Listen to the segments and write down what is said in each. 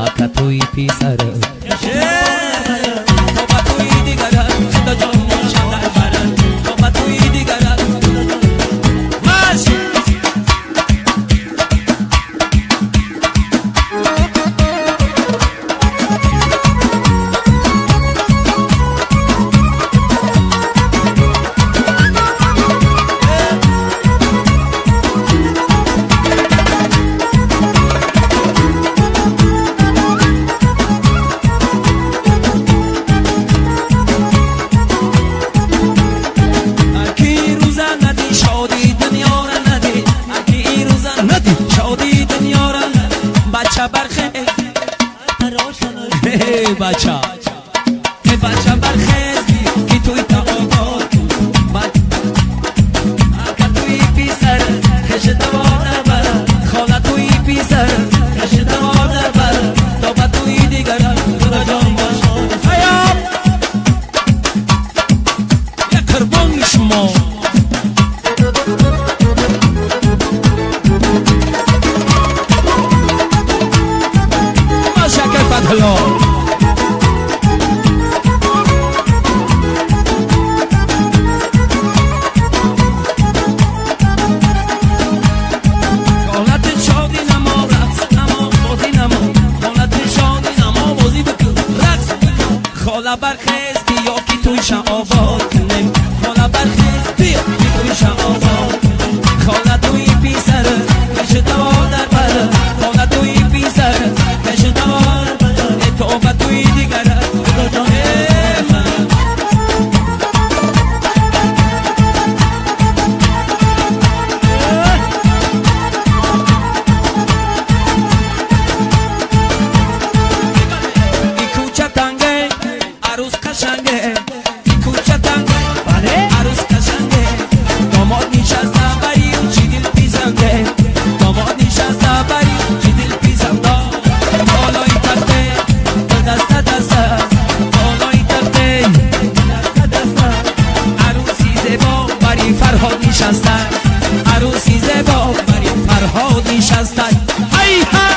آکا توی پیسر تو با توی دیگر خدا جان باشم در برم تو با توی دیگر ماش بچه برخیز بچه برخیز که توی تقابات اکا توی پیسر خش دوانه بر خاله توی پیسر خش دوانه بر تا با توی دیگر تو جان باش خیاب یا قربان شما هلا حالت شادی نما رقص نما بازی نما حالت شادی نما بازی بکن رقص خاله برخیز بیا که توی شن آباد کنیم خاله برخیز بیا که توی شن آباد خاله توی پیسر کش دوار در بره خاله توی پیسر کش دوار تو با توی دیگر خدا جان ای کوچه تنگه عروس قشنگه ای کوچه تنگه عروس قشنگه داماد نشسته بری و چی دل پیزنده داماد نشسته بری و چی دل پیزنده بالای تخته دست دست بالای تخته دست دست عروسی زیبا بری فرهاد نشسته عروسی زیبا بری فرهاد نشسته ای ها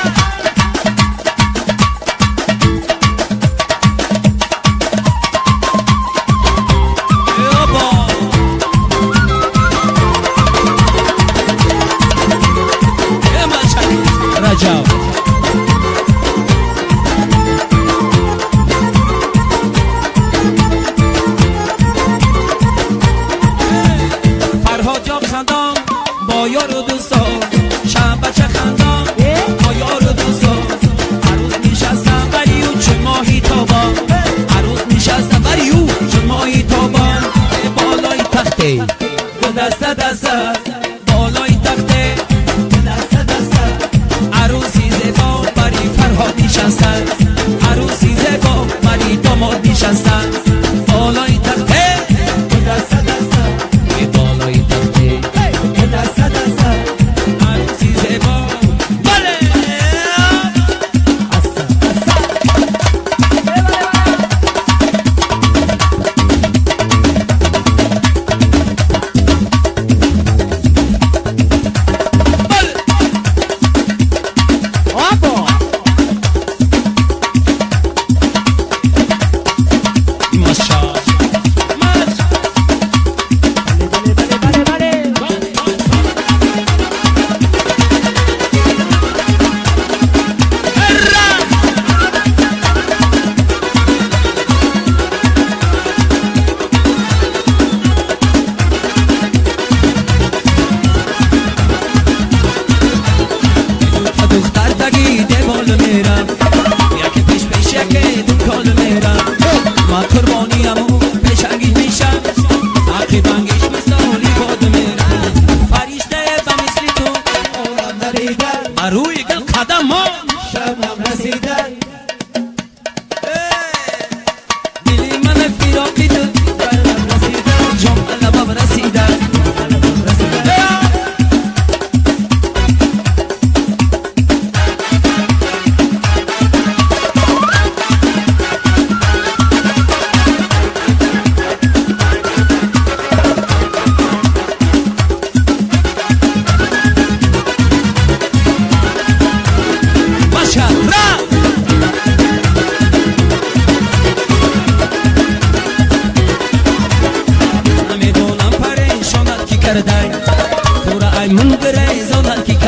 رجب فرهاد جان خندان با یار و دوستا شب بچه خندان با یار و دوستا عروس نشستن بری و چه ماهی تابان عروس نشستن بری و چه ماهی تابان بالای تخته دست دست بالای تخته دست دست عروسی زیبا بری فرهاد نشستن عروسی زیبا بری داماد نشستن بالای تخته دست دست بالای تخته دست دست عروسی زیبا بله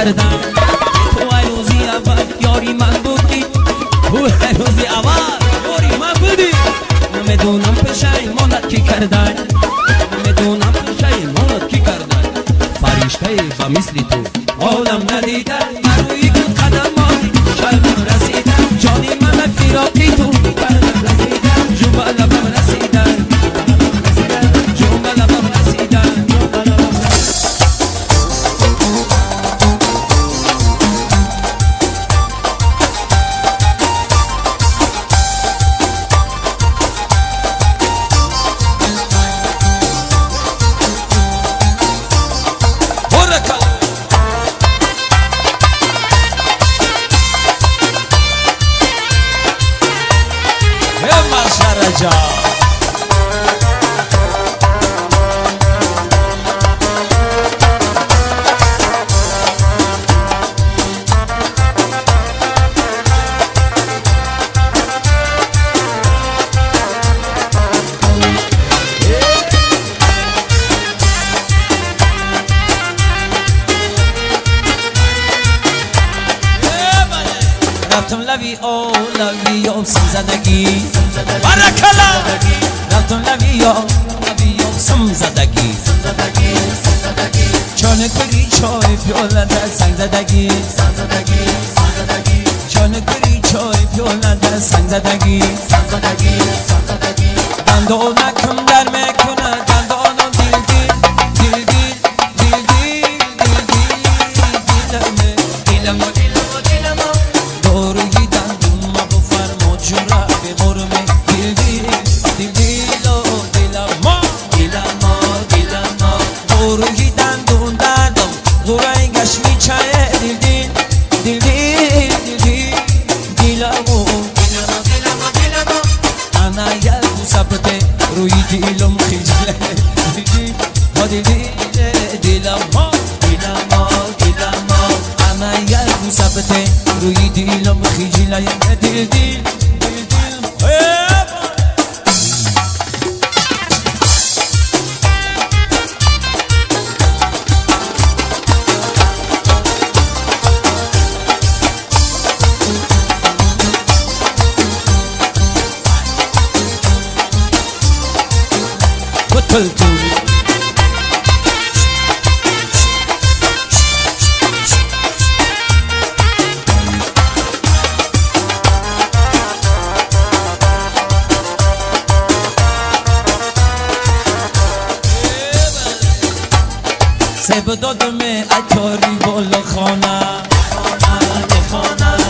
کردم تو روزی اول یاری من بودی تو روزی اول یاری من بودی نمیدونم پشیمانت کی کردن نمیدونم پشیمانت کی کردن فرشته و مثل تو عالم ندیدن من روی گل قدم آدی شلبم رسیدن جانی من فراقی تو بردم رسیدن جون لبم رسیدن جون لبم رسیدن رفتم لبی او لبی او سم زدگی برکلا رفتم لبی او سم زدگی چون کری چای پیوله در سنگ زدگی چون کری چای پیوله در سنگ زدگی دندو نکم در میکنه دندانم دیل دیل دیل دیل دیل دیل دیل دیل دیلم دوروی دندون ما بفرما جورا به مرمه دیل دیل دیل دیل و دیلما دوروی دندون دندم غورای گشمی چایه دیل دیل دیل دیل دیل دیل دیلمو انا یه سبته روی دیلم خیجله دیل دیل و دیل دیل دیلما انا یه سبته روی دیلم خیجله دیل دیل دیل قتلتوني سب دادم اتاری بالا خانه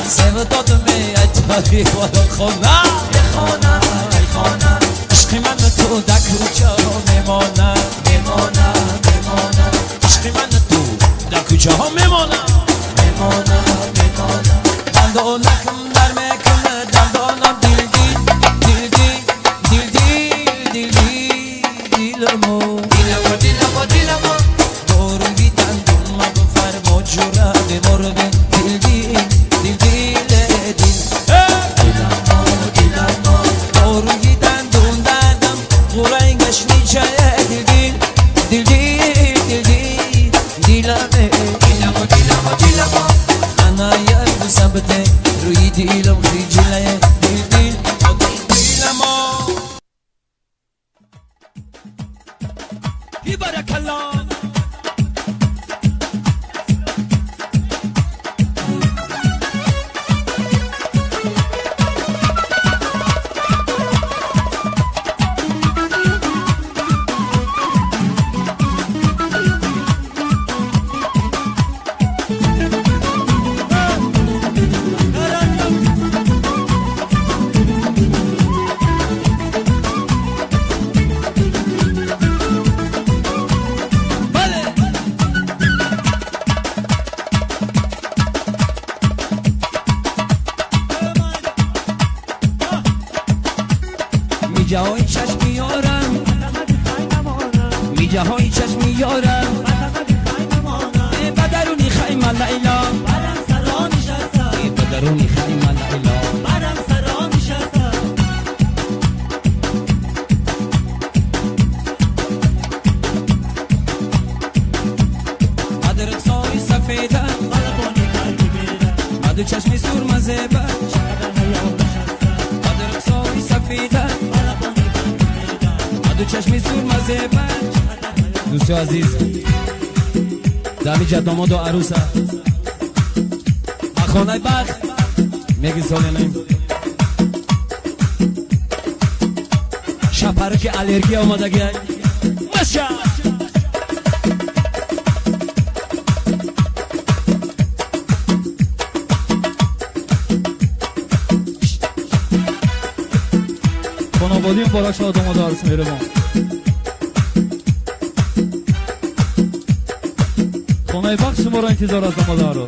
سب دادم اتاری بالا خانه عشق من تو در کوچه ها میمانه عشق من تو در کوچه ها میمانه دندانکم در میکنه دندانم دیل دیل دیل دیل دیل دیل دیلمو دوروی دندون ما بفرما جورا به مرده دیل دیل دیل دیل دیل دوروی دندون دندم غورای گشمی چایه دیل دیل دیل دیل دیل دیلمه انا یه سبته روی دیلم خیجله دیل دیل دیلمو بی برکلا جای چشم یارم میجه های چشم یارم بدرونی خیمه لیلا بدرونی خیمه لیلا بدر سای سفیدم دوستو عزیز دمی داماد و عروسه خانه بخت میگی ساله نیم شپره که الرژی آمده گی مشا خانوادی بالا شاد آماده عروس میره ما خانه بخش شما را انتظار از آماده رو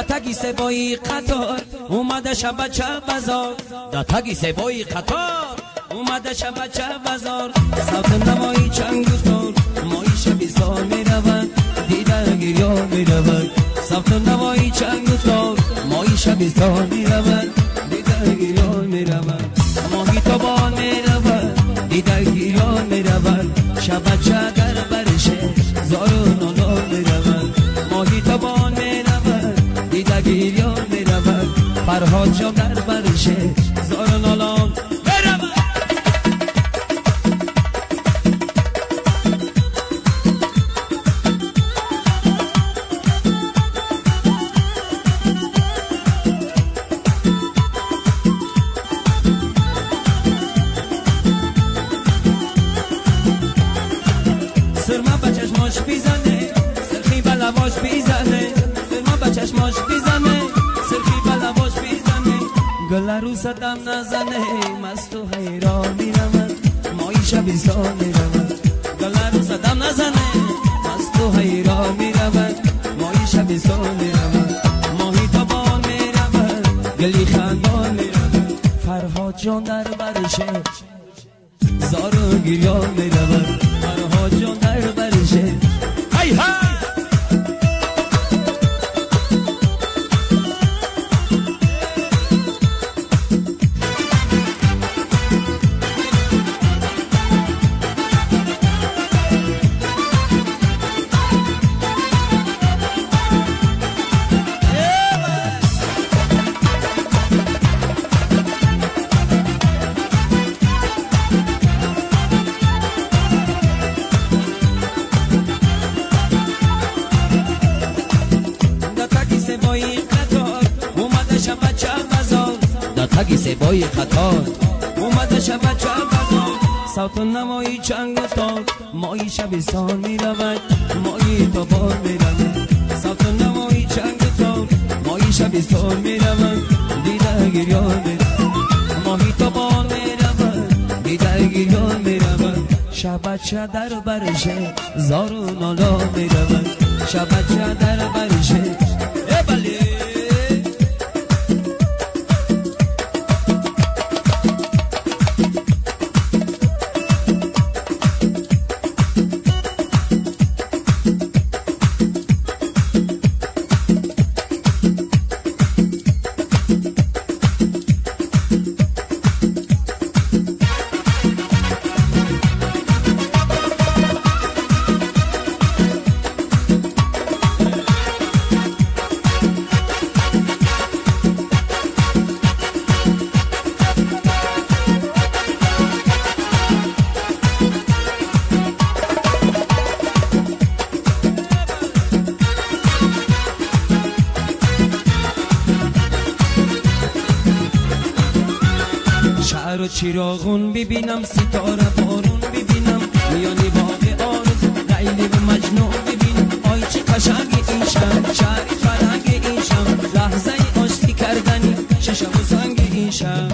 تگی سبایی قطار اومده شب چه بازار دا تگی سبایی قطار اومده شب چه بازار صوت نمایی چنگ تار مایی شبی سال میرود دیده گریان میرود صوت نمایی چنگ تار مایی شبی سال میرود دیده گریان میرود ماهی تابان میرود دیده گریان میرود شب چه در برشه زارو نالا میرود ماهی تابان میرود دیده گریان میرود فرهاد جام در برشه زارو نالان میرود سرما بچشماش بیزنه سرخی بلواش بیزنه سرما بچشماش بیزنه سرخی بلواش بیزنه گل عروس دم نزنه مست و حیران میرود مایی شبی سال میرود گل عروس دم نزنه مست و حیران میرود مایی شبی سال میرود ماهی تابان میرود گلی خندان میرود فرهاد جان در برشه زارو گریان میرود فرهاد جان در برشه های های تگی سبایی قطار اومده شب چه بازار صوت نمایی چنگ و تار مایی شبستان میرود مایی تابان میرود صوت نمایی چنگ و تار مایی شبستان میرود دیده گریان میرود ماهی تابان میرود دیده گریان میرود شب چه در برشه زارو نالا میرود شب چه در برشه بله شهر و چراغون ببینم ستاره بارون ببینم میانی باغ آرزو لیلی و مجنون ببینم آی چه قشنگ این شهر شهری فرنگ این شهر لحظه آشتی کردنی ششم و سنگ این شهر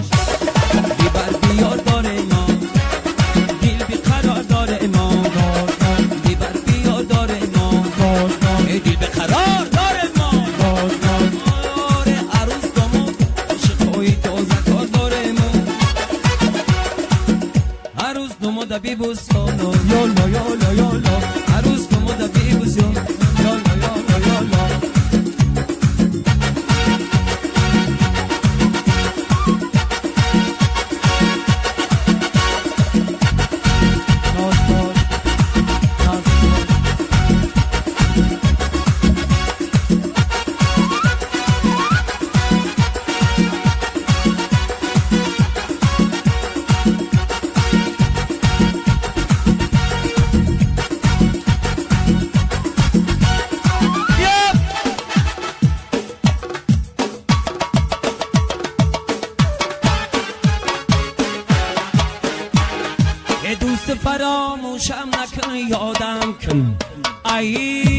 بیبر بیار داره ما دل بیقرار داره ما بیبر بیار داره ما دل بیقرار داره ما آره عروس داماد عشقای تازه کار داره ما عروس داماد بیبوسانو یالا یالا یالا عروس داماد بیبوسانو یالا یالا یالا فراموشم نکن یادم کن ای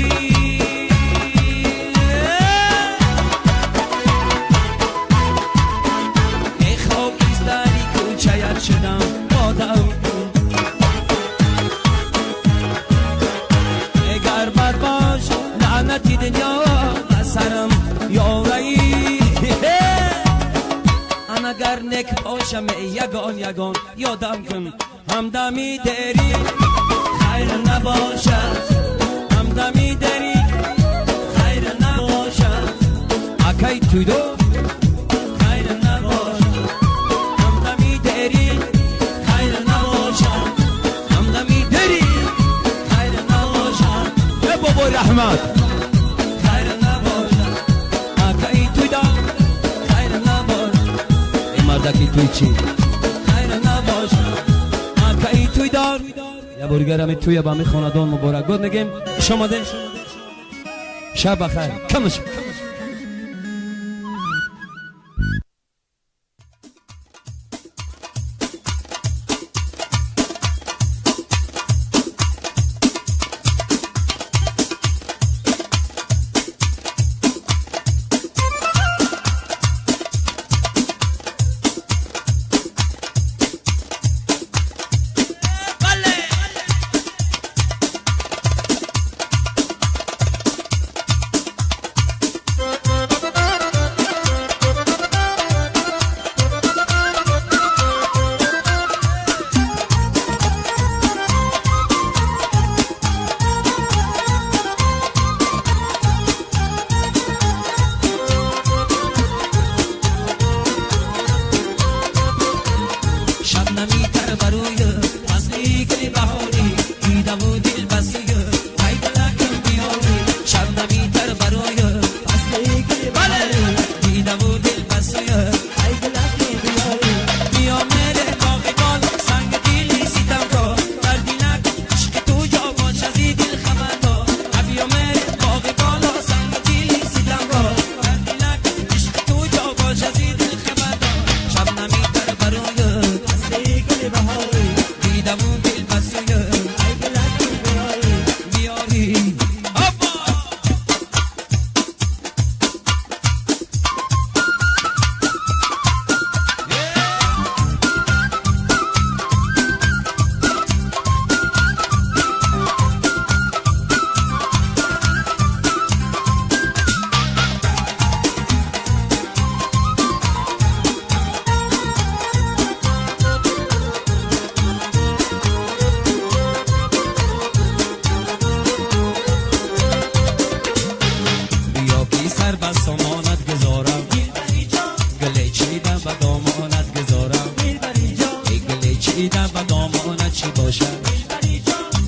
خاکستری کوچه‌ات شدم بادم اگر بر باش لعنتی دنیا بسرم یاری من اگر نک باشم یگان یادم کن همدمی داری خیر نباشد همدمی داری خیر نباشد اکی توی دو خیر نباشد همدمی داری خیر نباشد همدمی داری خیر نباشد ای بابا رحمت خیر نباشد اکی توی دو خیر نباشد ای مردکی توی چی خیر نباشد اکی توی دار یا برگرم توی با می خاندان مبارک بود نگیم شما ده شب بخیر کمش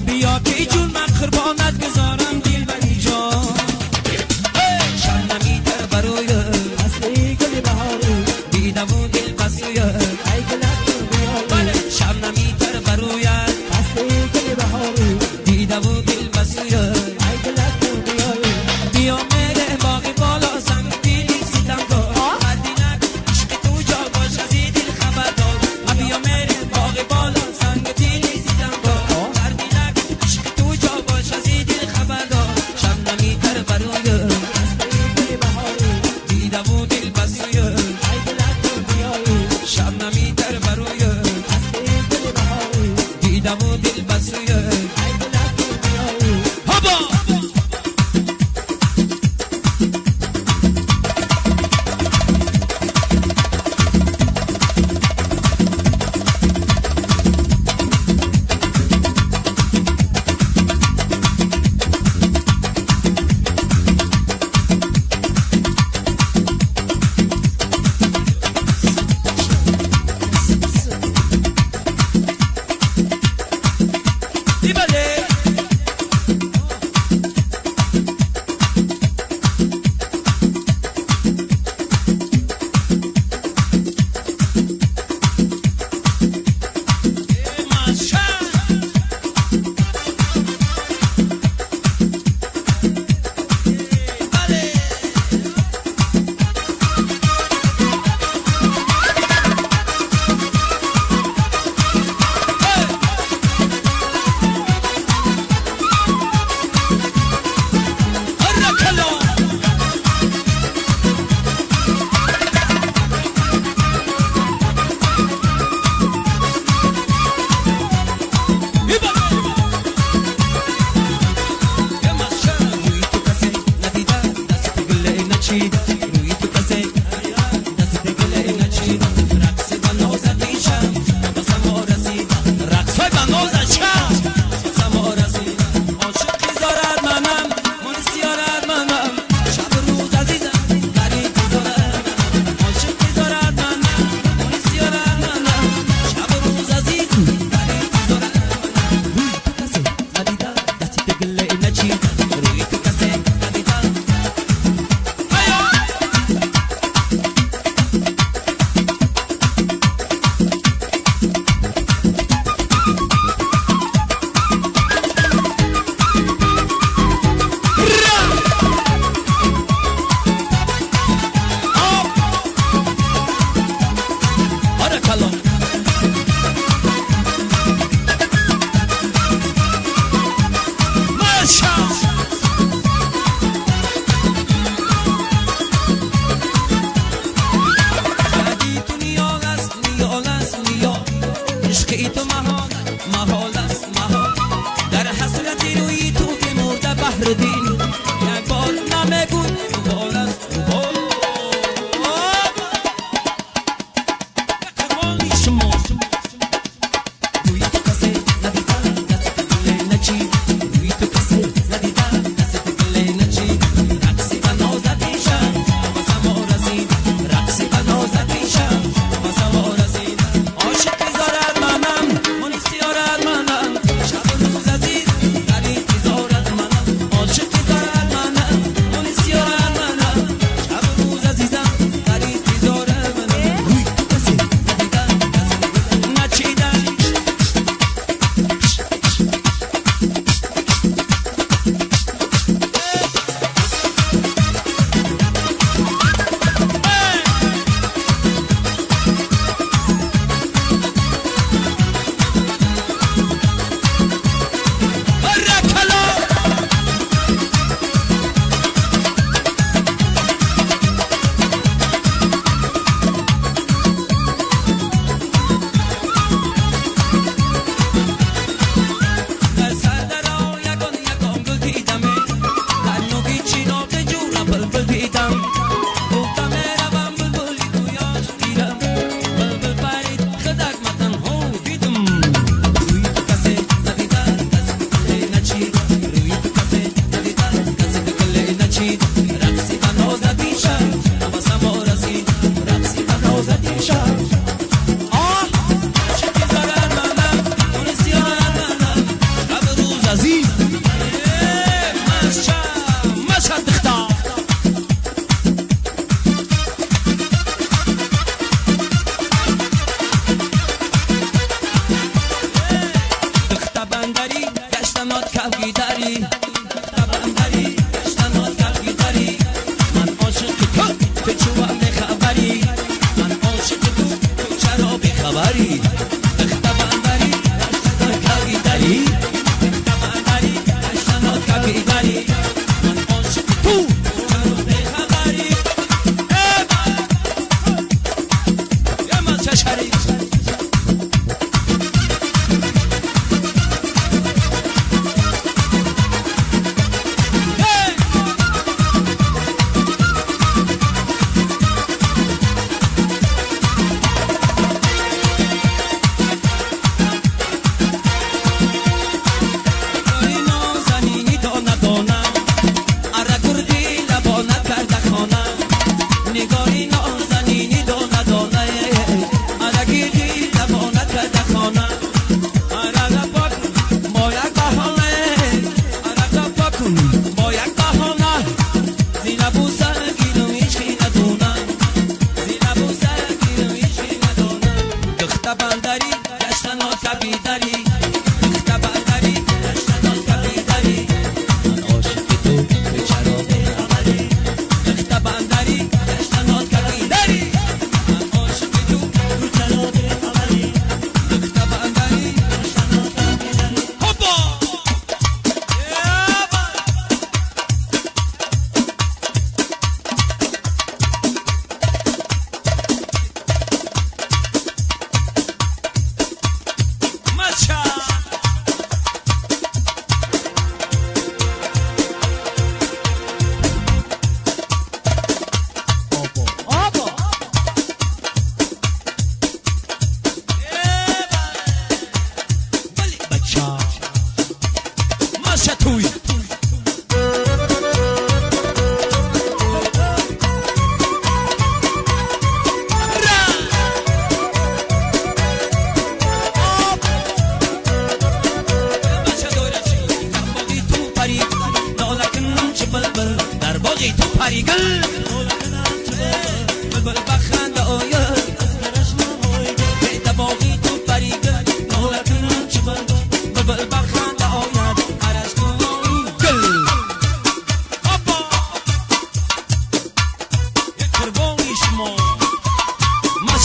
بیا که جون من قربانت بذارم دل بری جان شب نمیتر بروی اصلی گل بهاری دیدم و دل بسوی ای گلک بیاری شب نمیتر بروی اصلی گل بهاری دیدم و دل بسوی ای گلک بیاری بیا میره باقی بالا سنگ دیلی سیتم کن مدینک عشق تو جا باش از دل خبر دار بیا میره باقی بالا سنگ دیلی سیتم کن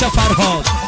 بچه فرهاد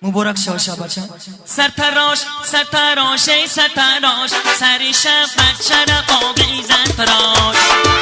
مبارک شاشا بچه سرتراش سرتراش سرتراش سر شب بچه را آویزن فراش